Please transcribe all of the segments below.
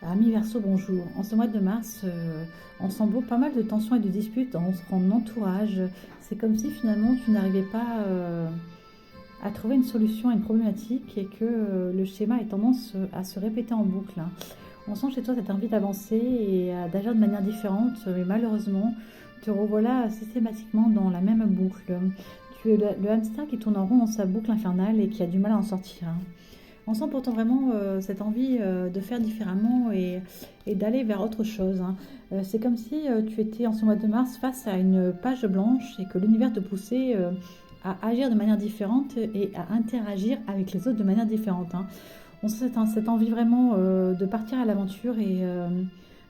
Ami Verseau, bonjour. En ce mois de mars, on sent pas mal de tensions et de disputes dans son entourage. C'est comme si finalement tu n'arrivais pas à trouver une solution à une problématique et que le schéma a tendance à se répéter en boucle, hein. On sent chez toi cette envie d'avancer et d'agir de manière différente, mais malheureusement, te revoilà systématiquement dans la même boucle. Tu es le hamster qui tourne en rond dans sa boucle infernale et qui a du mal à en sortir, hein. On sent pourtant vraiment cette envie de faire différemment et d'aller vers autre chose, hein. C'est comme si tu étais en ce mois de mars face à une page blanche et que l'univers te poussait à agir de manière différente et à interagir avec les autres de manière différente, hein. On sent cette envie vraiment de partir à l'aventure et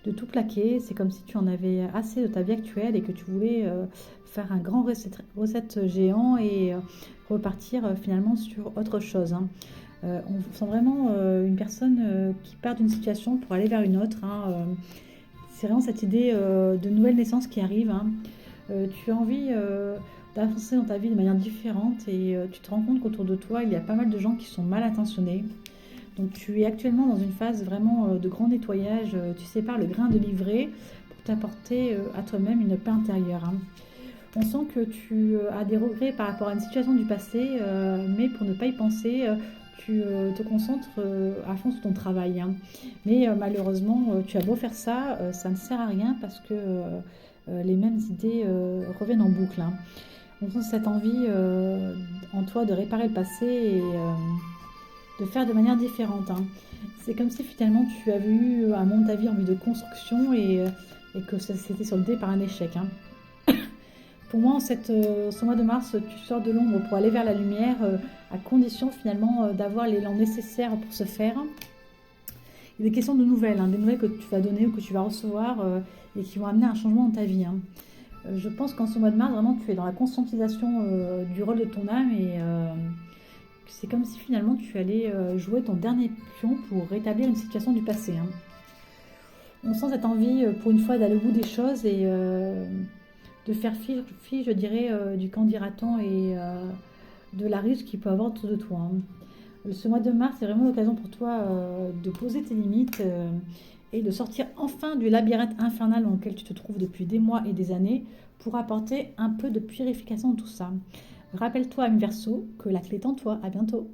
de tout plaquer. C'est comme si tu en avais assez de ta vie actuelle et que tu voulais faire un grand reset géant et repartir finalement sur autre chose, hein. On sent vraiment une personne qui part d'une situation pour aller vers une autre, hein. C'est vraiment cette idée de nouvelle naissance qui arrive, hein. Tu as envie d'avancer dans ta vie de manière différente et tu te rends compte qu'autour de toi, il y a pas mal de gens qui sont mal intentionnés. Donc tu es actuellement dans une phase vraiment de grand nettoyage. Tu sépares le grain de l'ivraie pour t'apporter à toi-même une paix intérieure, hein. On sent que tu as des regrets par rapport à une situation du passé, mais pour ne pas y penser, tu te concentres à fond sur ton travail, hein. Mais malheureusement, tu as beau faire ça, ça ne sert à rien parce que les mêmes idées reviennent en boucle, hein. On sent cette envie en toi de réparer le passé et de faire de manière différente, hein. C'est comme si finalement tu avais eu un moment de ta vie envie de construction et que ça s'était soldé par un échec, hein. Pour moi, ce mois de mars, tu sors de l'ombre pour aller vers la lumière, à condition finalement d'avoir l'élan nécessaire pour ce faire. Il est question de nouvelles, hein, des nouvelles que tu vas donner ou que tu vas recevoir et qui vont amener un changement dans ta vie, hein. Je pense qu'en ce mois de mars, vraiment, tu es dans la conscientisation du rôle de ton âme et c'est comme si finalement tu allais jouer ton dernier pion pour rétablir une situation du passé, hein. On sent cette envie pour une fois d'aller au bout des choses et de faire fi, je dirais, du qu'en dira-t-on et de la risque qu'il peut avoir autour de toi, hein. Ce mois de mars, c'est vraiment l'occasion pour toi de poser tes limites et de sortir enfin du labyrinthe infernal dans lequel tu te trouves depuis des mois et des années pour apporter un peu de purification dans tout ça. Rappelle-toi, ami Verseau, que la clé est en toi. À bientôt.